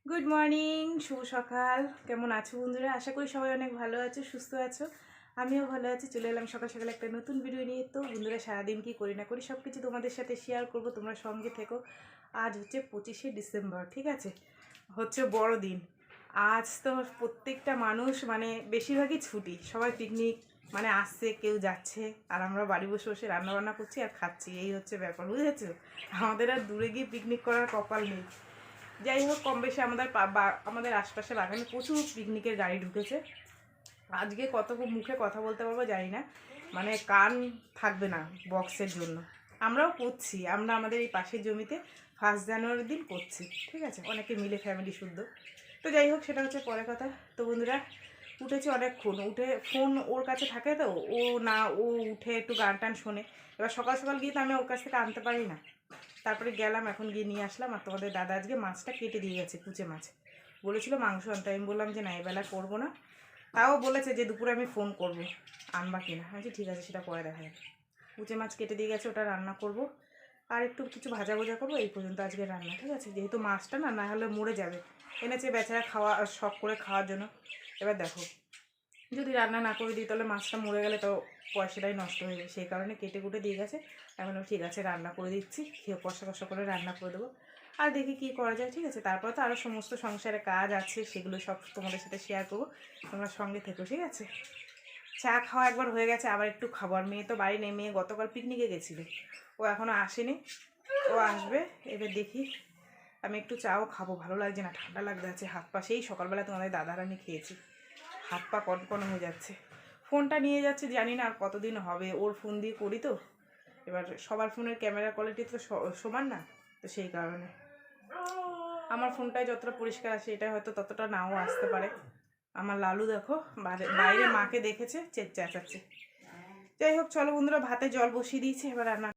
Good morning, শুভ সকাল। কেমন আছো বন্ধুরা? আশা করি সবাই অনেক ভালো আছো, সুস্থ আছো। আমিও ভালো আছি। চলে এলাম সকাল সকাল একটা নতুন ভিডিও নিয়ে। তো বন্ধুরা, সারাদিন কি করি না করি সব কিছু তোমাদের সাথে শেয়ার করব, তোমরা সঙ্গে থেকো। আজ হচ্ছে 25শে ডিসেম্বর, ঠিক আছে? হচ্ছে বড়দিন। আজ তো প্রত্যেকটা মানুষ মানে বেশিরভাগই ছুটি, সবাই পিকনিক মানে আসছে, কেউ যাচ্ছে, আর আমরা বাড়ি বসে বসে রান্নাবান্না করছি আর খাচ্ছি। এই হচ্ছে ব্যাপার, বুঝেছো? আমাদের আর দূরে গিয়ে পিকনিক করার কপাল নেই। যাই হোক, কম বেশি আমাদের আশপাশে বাগানে প্রচুর পিকনিকের গাড়ি ঢুকেছে। আজকে কত মুখে কথা বলতে পারবো জানি না, মানে কান থাকবে না বক্সের জন্য। আমরাও করছি, আমরা আমাদের এই পাশের জমিতে 1 জানুয়ারির দিন করছি, ঠিক আছে, অনেকে মিলে, ফ্যামিলি শুদ্ধ। তো যাই হোক, সেটা হচ্ছে পরে কথা। তো বন্ধুরা, উঠেছি অনেকক্ষণ, উঠে ফোন ওর কাছে থাকে, তো ও উঠে একটু গান টান শোনে। এবার সকাল সকাল গিয়ে তো আমি ওর কাছ থেকে আনতে পারি না। তারপরে গেলাম, এখন গিয়ে নিয়ে আসলাম। আর তোমাদের দাদা আজকে মাছটা কেটে দিয়ে গেছে, কুচে মাছ। বলেছিল মাংস আনতে, আমি বললাম যে না, এবেলা করবো না। তাও বলেছে যে দুপুরে আমি ফোন করব আনবা কিনা। আমি ঠিক আছে, সেটা পরে দেখা যাবে। কুচে মাছ কেটে দিয়ে গেছে, ওটা রান্না করব। আর একটু কিছু ভাজা ভাজা করবো, এই পর্যন্ত আজকে রান্না, ঠিক আছে? যেহেতু মাছটা না হলে মরে যাবে, এনেছে বেচারা শখ করে খাওয়ার জন্য। এবার দেখো, যদি রান্না না করে দিই তাহলে মাছটা মরে গেলে তো পয়সাটাই নষ্ট হয়ে যাবে। সেই কারণে কেটে কুটে দিয়ে গেছে। এখন ঠিক আছে, রান্না করে দিচ্ছি, খেয়ে কষা কষা করে রান্না করে দেবো। আর দেখি কি করা যায়, ঠিক আছে? তারপর তো আরও সমস্ত সংসারে কাজ আছে, সেগুলো সব তোমাদের সাথে শেয়ার করবো। তোমরা সঙ্গে থেকো, ঠিক আছে? চা খাওয়া একবার হয়ে গেছে, আবার একটু খাবার। মেয়ে তো বাড়ি নেই, মেয়ে গতকাল পিকনিকে গেছিলো, ও এখনও আসেনি, ও আসবে। এবার দেখি, আমি একটু চাও খাবো, ভালো লাগছে না, ঠান্ডা লাগতে আছে হাত পা। সেই সকালবেলা তোমাদের দাদার আমি খেয়েছি, হাত পা কনকন হয়ে যাচ্ছে। ফোনটা নিয়ে যাচ্ছে, জানি না আর কতদিন হবে। ওর ফোন দিয়ে করি তো, এবার সবার ফোনের ক্যামেরা কোয়ালিটি তো সমান না, তো সেই কারণে আমার ফোনটায় যতটা পরিষ্কার আসে, এটা হয়তো ততটা নাও আসতে পারে। আমার লালু দেখো বাইরে মাকে দেখেছে, চেঁচাচ্ছে। যাই হোক, চলো বন্ধুরা, ভাতে জল বসিয়ে দিয়েছি, এবার রান্না।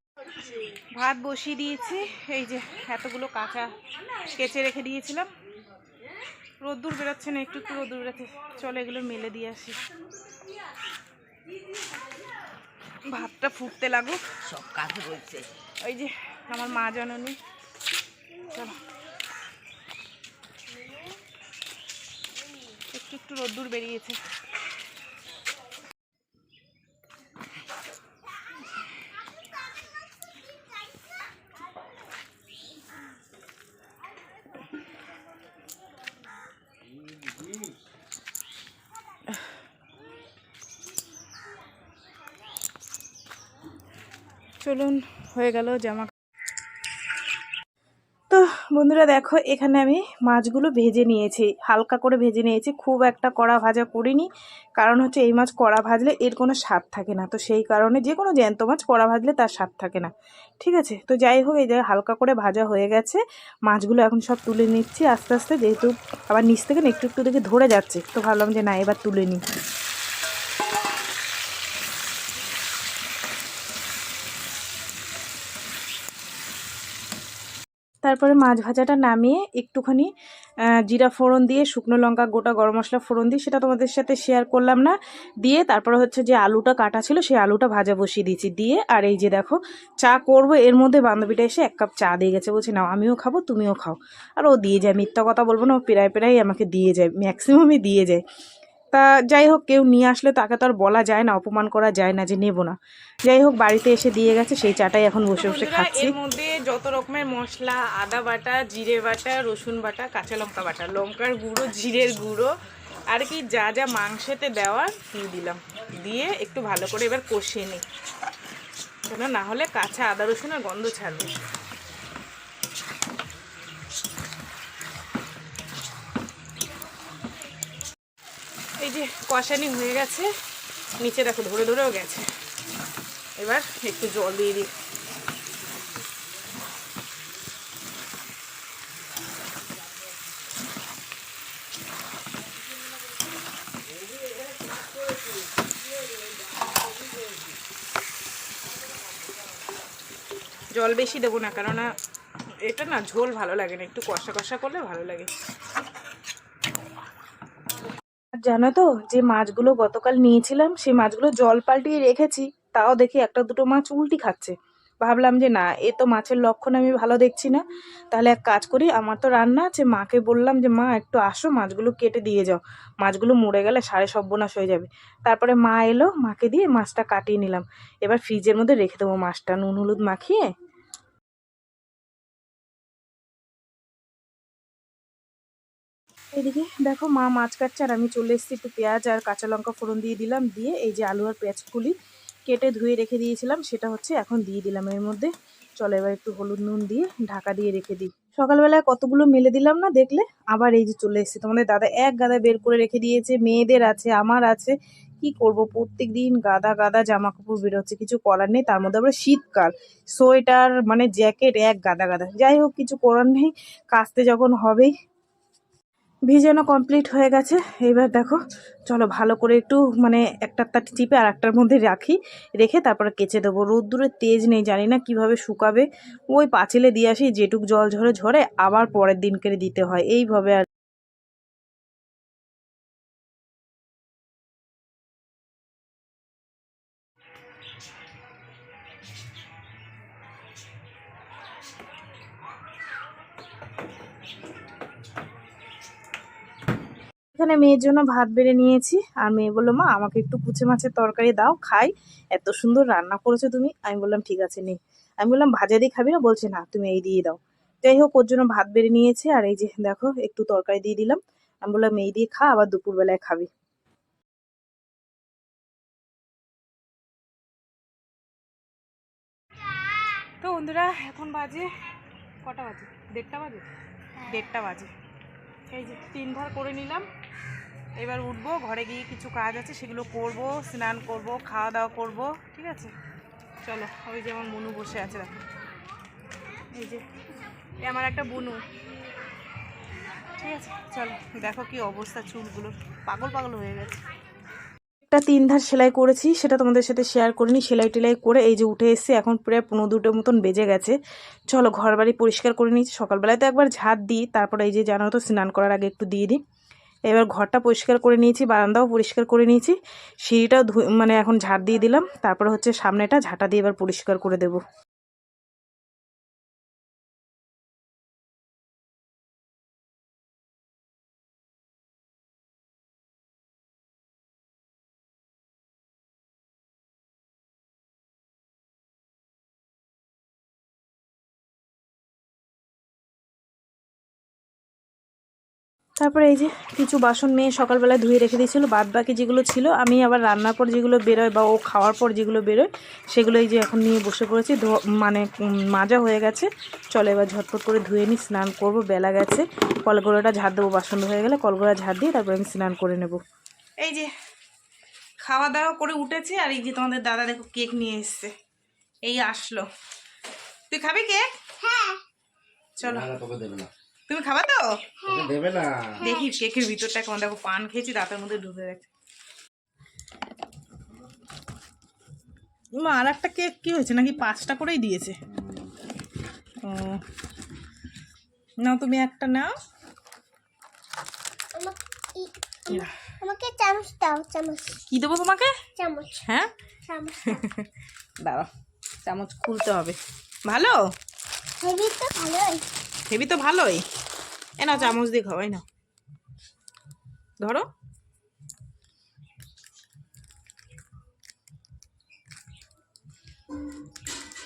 ভাত বসিয়ে দিয়েছি। এই যে এতগুলো কাঁচা কেচে রেখে দিয়েছিলাম, রোদ্দুর বেরোচ্ছে না, একটু একটু রোদ্দুর বেরোচ্ছে। চলো এগুলো মেলে দিয়ে আসি, ভাতটা ফুটতে লাগুক। সব কাছে বলছে। ওই যে আমার মা জননী, চলো একটু একটু রোদ্দুর বেরিয়েছে। চলুন, হয়ে গেল জামা। তো বন্ধুরা দেখো, এখানে আমি মাছগুলো ভেজে নিয়েছি, হালকা করে ভেজে নিয়েছি, খুব একটা কড়া ভাজা করিনি। কারণ হচ্ছে এই মাছ কড়া ভাজলে এর কোনো স্বাদ থাকে না, তো সেই কারণে যে কোনো জ্যান্ত মাছ কড়া ভাজলে তার স্বাদ থাকে না, ঠিক আছে? তো যাই হোক, এই যে হালকা করে ভাজা হয়ে গেছে মাছগুলো, এখন সব তুলে নিচ্ছি আস্তে আস্তে। যেহেতু আবার নিচ থেকে না একটু একটু দেখে ধরে যাচ্ছে, তো ভাবলাম যে না, এবার তুলে নিই। তারপরে মাছ ভাজাটা নামিয়ে একটুখানি জিরা ফোড়ন দিয়ে, শুকনো লঙ্কা, গোটা গরম মশলা ফোড়ন দিয়ে, সেটা তোমাদের সাথে শেয়ার করলাম না। দিয়ে তারপরে হচ্ছে যে আলুটা কাটা ছিল, সেই আলুটা ভাজা বসিয়ে দিয়েছি। দিয়ে আর এই যে দেখো, চা করব, এর মধ্যে বান্ধবীটা এসে 1 কাপ চা দিয়ে গেছে, বলছে নাও আমিও খাবো, তুমিও খাও। আর ও দিয়ে যায়, মিথ্যা কথা বলবো না, ও প্রায় প্রায় আমাকে দিয়ে যায়, ম্যাক্সিমামই দিয়ে যায়। তা যাই হোক, কেউ নিয়ে আসলে তাকে তো আর বলা যায় না, অপমান করা যায় না যে নেব না। যাই হোক, বাড়িতে এসে দিয়ে গেছে, সেই চাটাই এখন বসে বসে খাচ্ছি। এর মধ্যে যত রকমের মশলা, আদা বাটা, জিরে বাটা, রসুন বাটা, কাঁচা লঙ্কা বাটা, লঙ্কার গুঁড়ো, জিরের গুঁড়ো, আর কি যা যা মাংসেতে দেওয়ার দিয়ে দিলাম। দিয়ে একটু ভালো করে এবার কষিয়ে নিই, কেন না হলে কাঁচা আদা রসুনের গন্ধ ছাড়বে। এই যে কষানি হয়ে গেছে, নিচে দেখো ধরে ধরেও গেছে। এবার একটু জল দিয়ে দিই। জল বেশি দেবো না, কেননা এটা না ঝোল ভালো লাগে না, একটু কষা কষা করলে ভালো লাগে। জানো তো, যে মাছগুলো গতকাল নিয়েছিলাম, সেই মাছগুলো জল পাল্টিয়ে রেখেছি, তাও দেখি একটা দুটো মাছ উল্টি খাচ্ছে। ভাবলাম যে না, এ তো মাছের লক্ষণ আমি ভালো দেখছি না, তাহলে এক কাজ করি, আমার তো রান্না আছে, মাকে বললাম যে মা একটু আসো, মাছগুলো কেটে দিয়ে যাও, মাছগুলো মরে গেলে সাড়ে সর্বনাশ হয়ে যাবে। তারপরে মা এলো, মাকে দিয়ে মাছটা কাটিয়ে নিলাম। এবার ফ্রিজের মধ্যে রেখে দেবো মাছটা নুন হলুদ মাখিয়ে। এদিকে দেখো মা মাছ কাটছে আর আমি চলে এসেছি, একটু পেঁয়াজ আর কাঁচা লঙ্কা ফোড়ন দিয়ে দিলাম, দিয়ে এই যে আলু আর পেঁয়াজগুলি কেটে ধুয়ে রেখে দিয়েছিলাম সেটা হচ্ছে এখন দিয়ে দিলাম এর মধ্যে। চলো এবার একটু হলুদ নুন দিয়ে ঢাকা দিয়ে রেখে দিই। সকালবেলায় কতগুলো মেলে দিলাম না দেখলে, আবার এই যে চলে এসেছি, তোমাদের দাদা এক গাদা বের করে রেখে দিয়েছে, মেয়েদের আছে আমার আছে, কি করব প্রত্যেক দিন গাদা গাদা জামা কাপড় বেরোচ্ছে, কিছু করার নেই, তার মধ্যে আবার শীতকাল, সোয়েটার মানে জ্যাকেট এক গাদা গাদা, যাই হোক কিছু করার নেই, কাচতে যখন হবেই। ভিজানো কমপ্লিট হয়ে গেছে, এইবার দেখো চলো ভালো করে একটু মানে একটা চিপে আর একটার মধ্যে রাখি, রেখে তারপরে কেচে দেবো। রোদ্দুরের তেজ নেই, জানি না কিভাবে শুকাবে, ওই পাঁচিলে দিয়ে আসি, যেটুক জল ঝরে ঝরে আবার পরের দিন করে দিতে হয় এইভাবে। আর এখানে মেয়ের জন্য ভাত বেড়ে নিয়েছি, আর মেয়ে বললো মা আমাকে একটু কুচে মাছের তরকারি দাও খাই, এত সুন্দর রান্না করেছো তুমি। আমি বললাম ঠিক আছে নেই, আমি বললাম ভাজা দিয়ে খাবি না, বলছে না তুমি এই দিয়ে দাও। যাই হোক ওর জন্য ভাত বেড়ে নিয়েছে, আর এই যে দেখো একটু তরকারি দিয়ে দিলাম, আমি বললাম এই দিয়ে খা, আবার দুপুরবেলায় খাবি। তো বন্ধুরা এখন বাজে কটা বাজে, 1:30 বাজে, 1:30 বাজে। এই যে 3 ধার করে নিলাম, এবার উঠবো, ঘরে গিয়ে কিছু কাজ আছে সেগুলো করব, স্নান করব, খাওয়া দাওয়া করব, ঠিক আছে। চলো, ওই যে আমার বুনু বসে আছে দেখো, এই যে এ আমার একটা বুনু, ঠিক আছে। চলো দেখো কি অবস্থা চুলগুলোর, পাগল পাগল হয়ে গেছে। একটা 3 ধার সেলাই করেছি, সেটা তোমাদের সাথে শেয়ার করিনি, সেলাই টেলাই করে এই যে উঠে এসেছি, এখন প্রায় 1:45 মতন বেজে গেছে। চলো ঘর বাড়ি পরিষ্কার করে নিয়েছি, সকালবেলায় তো একবার ঝাড় দিই, তারপরে এই যে জানো তো স্নান করার আগে একটু দিয়ে দিই। এবার ঘরটা পরিষ্কার করে নিয়েছি, বারান্দাও পরিষ্কার করে নিয়েছি, সিঁড়িটাও মানে এখন ঝাড় দিয়ে দিলাম, তারপরে হচ্ছে সামনেটা ঝাঁটা দিয়ে এবার পরিষ্কার করে দেবো। তারপরে এই যে কিছু বাসন মেয়ে সকালবেলা ধুয়ে রেখে দিয়েছিল, বাদ বাকি যেগুলো ছিল আমি আবার রান্নার পর যেগুলো বেরোয় বা ও খাওয়ার পর যেগুলো বেরোয় সেগুলো এই যে এখন নিয়ে বসে পড়েছি, মানে মাজা হয়ে গেছে। চলো এবার ঝটপট করে ধুয়ে নিই, স্নান করব, বেলা গেছে। কলগোড়াটা ঝাড় দেবো, বাসন হয়ে গেলে কলগোড়া ঝাড় দিয়ে তারপরে আমি স্নান করে নেব। এই যে খাওয়া দাওয়া করে উঠেছি, আর এই যে তোমাদের দাদা দেখো কেক নিয়ে এসছে, এই আসলো। তুই খাবি কেক? হ্যাঁ চলো। তুমি খাবা তো? দেবে না, দেখি কেকের ভিতরটা কেমন, দেখো পান খেয়েছি দাঁতের মধ্যে ঢুকে গেছে। মা আর একটা কেক কি হয়েছে নাকি 5টা করেই দিয়েছে? ও নাও তুমি একটা নাও, আমাকে চামচ দাও, চামচ। কি দেবো তোমাকে? চামচ। হ্যাঁ চামচ দাঁড়াও, চামচ খুলতে হবে। ভালো হেভি তো ভালোই, হেবি তো ভালোই, এ নাও চামচ দিয়ে খাওয়াই না, ধরো।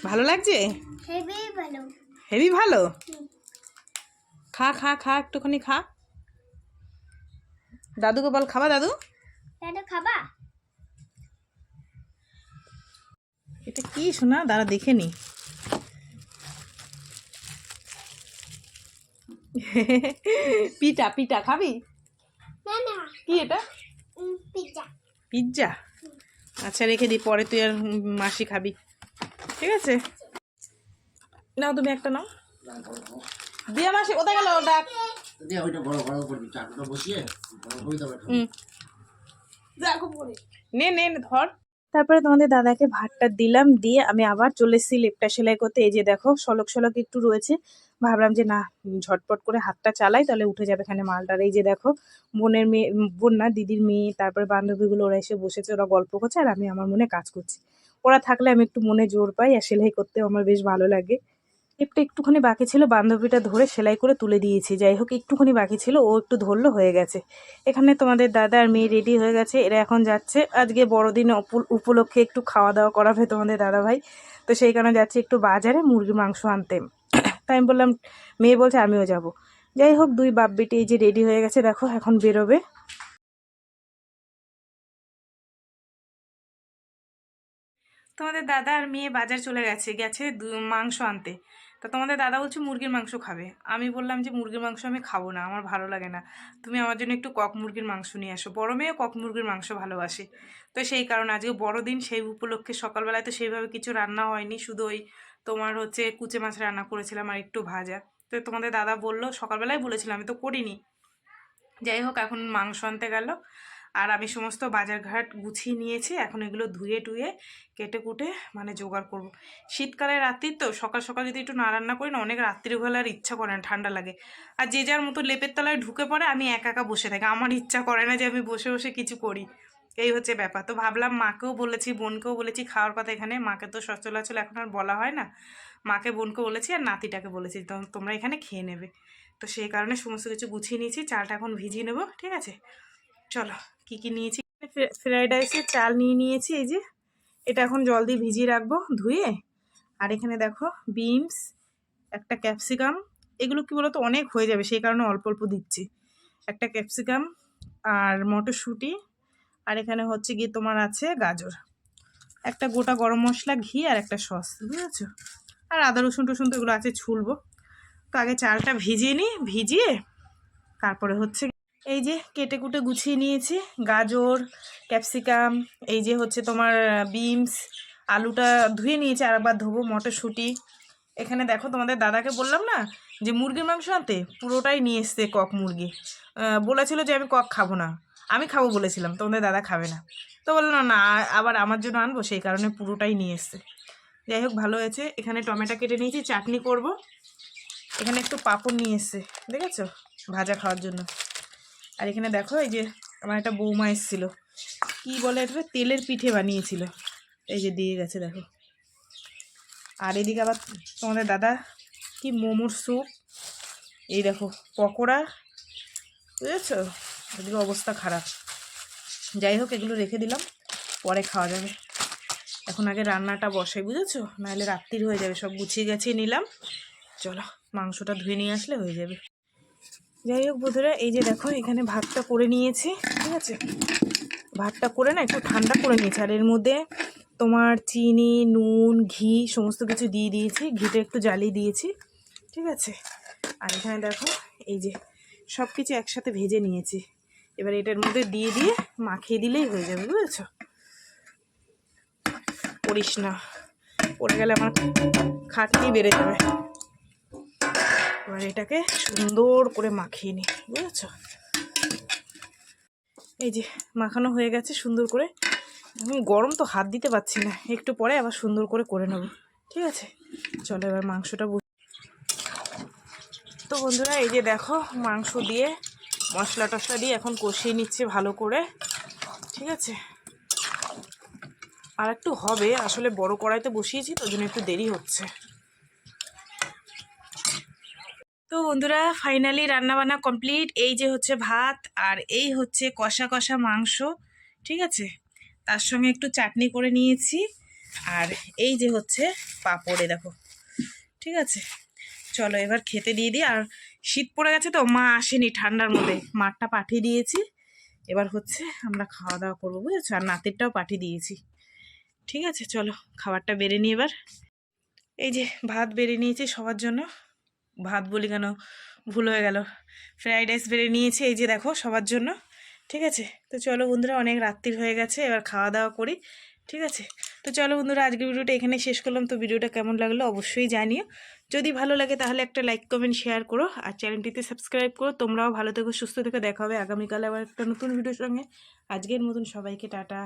ভালো লাগছে? হেভি ভালো, হেবি ভালো। খা খা খা, একটুখানি খা, দাদুকে বল খাবা, দাদু। দাদু খাবা? এটা কি শোনা, দাঁড়া দেখে নি। পিঠা পিঠা খাবি? না না, কি এটা? পিজ্জা। পিৎজা? আচ্ছা রেখে দিই, পরে তুই আর মাসি খাবি, ঠিক আছে। নাও তুমি একটা নাও, দিয়া মাসি কোথায় গেল ডাক। নে নে নে, ধর। তারপরে তোমাদের দাদাকে ভাতটা দিলাম, দিয়ে আমি আবার চলে এসেছি লেপটা সেলাই করতে। এই যে দেখো সলক সলক একটু রয়েছে, ভাবলাম যে না ঝটপট করে হাতটা চালাই, তাহলে উঠে যাবে এখানে মালটার। এই যে দেখো বোনের মেয়ে, বোন না দিদির মেয়ে, তারপরে বান্ধবীগুলো ওরা এসে বসেছে, ওরা গল্প করছে আর আমি আমার মনে কাজ করছি। ওরা থাকলে আমি একটু মনে জোর পাই, আর সেলাই করতেও আমার বেশ ভালো লাগে। টিপটা একটুখানি বাকি ছিল, বান্ধবীটা ধরে সেলাই করে তুলে দিয়েছি। যাই হোক, একটুখানি বাকি ছিল, ও একটু ধরলো, হয়ে গেছে। এখানে তোমাদের দাদা আর মেয়ে রেডি হয়ে গেছে, এরা এখন যাচ্ছে। আজকে বড়দিন উপলক্ষে একটু খাওয়া দাওয়া করাবে তোমাদের দাদা ভাই, তো সেই কারণে যাচ্ছি একটু বাজারে মুরগির মাংস আনতে। তাই আমি বললাম, মেয়ে বলছে আমিও যাব। যাই হোক, দুই বাপ বেটি এই যে রেডি হয়ে গেছে, দেখো এখন বেরোবে। তোমাদের দাদা আর মেয়ে বাজার চলে গেছে গেছে মাংস আনতে। তা তোমাদের দাদা বলছে মুরগির মাংস খাবে। আমি বললাম যে মুরগির মাংস আমি খাবো না, আমার ভালো লাগে না, তুমি আমার জন্য একটু কক মুরগির মাংস নিয়ে আসো। বড় মেয়ে কক মুরগির মাংস ভালোবাসে। তো সেই কারণে আজকে বড়দিন, সেই উপলক্ষে সকালবেলায় তো সেইভাবে কিছু রান্না হয়নি, শুধু ওই তোমার হচ্ছে কুচে মাছ রান্না করেছিলাম আর একটু ভাজা। তো তোমাদের দাদা বললো, সকালবেলায় বলেছিলাম, আমি তো করিনি। যাই হোক, এখন মাংস আনতে গেল, আর আমি সমস্ত বাজারঘাট গুছিয়ে নিয়েছি। এখন এগুলো ধুয়ে টুয়ে কেটে কুটে মানে জোগাড় করব। শীতকালে রাত্রি তো সকাল সকাল যদি একটু না রান্না করি না, অনেক রাত্রিবেলার ইচ্ছা করে না, ঠান্ডা লাগে। আর যে যার মতো লেপের তলায় ঢুকে পড়ে, আমি একা একা বসে থাকি, আমার ইচ্ছা করে না যে আমি বসে বসে কিছু করি। এই হচ্ছে ব্যাপার। তো ভাবলাম, মাকেও বলেছি, বোনকেও বলেছি খাওয়ার কথা এখানে। মাকে তো সচলাচল এখন আর বলা হয় না, মাকে বোনকে বলেছি আর নাতিটাকে বলেছি, তো তোমরা এখানে খেয়ে নেবে। তো সেই কারণে সমস্ত কিছু গুছিয়ে নিয়েছি, চালটা এখন ভিজিয়ে নেবো। ঠিক আছে, চলো। কি কি নিয়েছি, ফ্রাইড রাইসের চাল নিয়ে নিয়েছি, এই যে এটা এখন জল দিয়ে ভিজিয়ে রাখবো ধুয়ে। আর এখানে দেখো বিনস, একটা ক্যাপসিকাম, এগুলো কি বলতো অনেক হয়ে যাবে, সেই কারণে অল্প অল্প দিচ্ছি। একটা ক্যাপসিকাম আর মটরশুঁটি, আর এখানে হচ্ছে গিয়ে তোমার আছে গাজর, একটা গোটা গরম মশলা, ঘি, আর একটা সস, বুঝেছো। আর আদা রসুন টসুন তো এগুলো আছে, ছুলবো। তো আগে চালটা ভিজিয়ে নিই, ভিজিয়ে তারপরে হচ্ছে এই যে কেটে কুটে গুছিয়ে নিয়েছি গাজর, ক্যাপসিকাম, এই যে হচ্ছে তোমার বিনস, আলুটা ধুয়ে নিয়েছি, আরেকবার ধোবো, মটরশুঁটি। এখানে দেখো তোমাদের দাদাকে বললাম না যে মুরগির মাংস আনতে, পুরোটাই নিয়ে এসছে কক মুরগি। বলেছিল যে আমি কক খাবো না, আমি খাবো বলেছিলাম, তোমাদের দাদা খাবে না। তো বললো না, আবার আমার জন্য আনবো, সেই কারণে পুরোটাই নিয়ে এসছে। যাই হোক, ভালো হয়েছে। এখানে টমেটো কেটে নিয়েছি, চাটনি করব। এখানে একটু পাঁপড় নিয়ে এসছে, দেখেছো, ভাজা খাওয়ার জন্য। আর এখানে দেখো, এই যে আমার একটা বৌমা এসেছিলো, কি বলে এটা, তেলের পিঠে বানিয়েছিল, এই যে দিয়ে গেছে দেখো। আর এদিকে আবার তোমাদের দাদা কি মোমোর স্যুপ, এই দেখো পকোড়া, বুঝেছো। এদিকে অবস্থা খারাপ। যাই হোক, এগুলো রেখে দিলাম, পরে খাওয়া যাবে। এখন আগে রান্নাটা বসাই, বুঝেছো, নাহলে রাত্রির হয়ে যাবে। সব গুছিয়ে গেছিয়ে নিলাম, চলো মাংসটা ধুয়ে নিয়ে আসলে হয়ে যাবে। যাই হোক বন্ধুরা, এই যে দেখো এখানে ভাতটা করে নিয়েছি, ঠিক আছে। ভাতটা করে না একটু ঠান্ডা করে নিয়েছি, আর এর মধ্যে তোমার চিনি, নুন, ঘি সমস্ত কিছু দিয়ে দিয়েছি, ঘিটা একটু জ্বালিয়ে দিয়েছি, ঠিক আছে। আর এখানে দেখো এই যে সব কিছু একসাথে ভেজে নিয়েছি, এবার এটার মধ্যে দিয়ে দিয়ে মাখিয়ে দিলেই হয়ে যাবে, বুঝেছো। করিস না, পড়ে গেলে আমার খাটনি বেড়ে যাবে। এবার এটাকে সুন্দর করে মাখিয়ে নিই, বুঝেছো। এই যে মাখানো হয়ে গেছে সুন্দর করে। আমি গরম তো হাত দিতে পারছি না, একটু পরে আবার সুন্দর করে নেব, ঠিক আছে। চলো এবার মাংসটা তো বন্ধুরা, এই যে দেখো মাংস দিয়ে মশলা টশলা দিয়ে এখন কষিয়ে নিচ্ছে ভালো করে, ঠিক আছে। আর একটু হবে, আসলে বড় কড়াইতে বসিয়েছি তো, ওই জন্য একটু দেরি হচ্ছে। তো বন্ধুরা, ফাইনালি রান্নাবান্না কমপ্লিট। এই যে হচ্ছে ভাত, আর এই হচ্ছে কষা কষা মাংস, ঠিক আছে। তার সঙ্গে একটু চাটনি করে নিয়েছি, আর এই যে হচ্ছে পাঁপড়ে দেখো, ঠিক আছে। চলো এবার খেতে দিয়ে দিই। আর শীত পড়ে গেছে তো, মা আসেনি ঠান্ডার মধ্যে, মাঠটা পাঠিয়ে দিয়েছি। এবার হচ্ছে আমরা খাওয়া দাওয়া করবো, বুঝেছো। আর নাতিরটাও পাঠিয়ে দিয়েছি, ঠিক আছে। চলো খাবারটা বেড়ে নিই এবার। এই যে ভাত বেড়ে নিয়েছি সবার জন্য, ভাত বলি কেন, ভুল হয়ে গেল, ফ্রাইড রাইস বেড়ে নিয়েছি, এই যে দেখো সবার জন্য, ঠিক আছে। তো চলো বন্ধুরা, অনেক রাত্রির হয়ে গেছে, এবার খাওয়া দাওয়া করি, ঠিক আছে। তো চলো বন্ধুরা, আজকের ভিডিওটা এখানে শেষ করলাম। তো ভিডিওটা কেমন লাগলো অবশ্যই জানিও, যদি ভালো লাগে তাহলে একটা লাইক কমেন্ট শেয়ার করো, আর চ্যানেলটিতে সাবস্ক্রাইব করো। তোমরাও ভালো থেকো, সুস্থ থেকো, দেখা হবে আগামীকাল আবার একটা নতুন ভিডিওর সঙ্গে। আজকের মতন সবাইকে টাটা।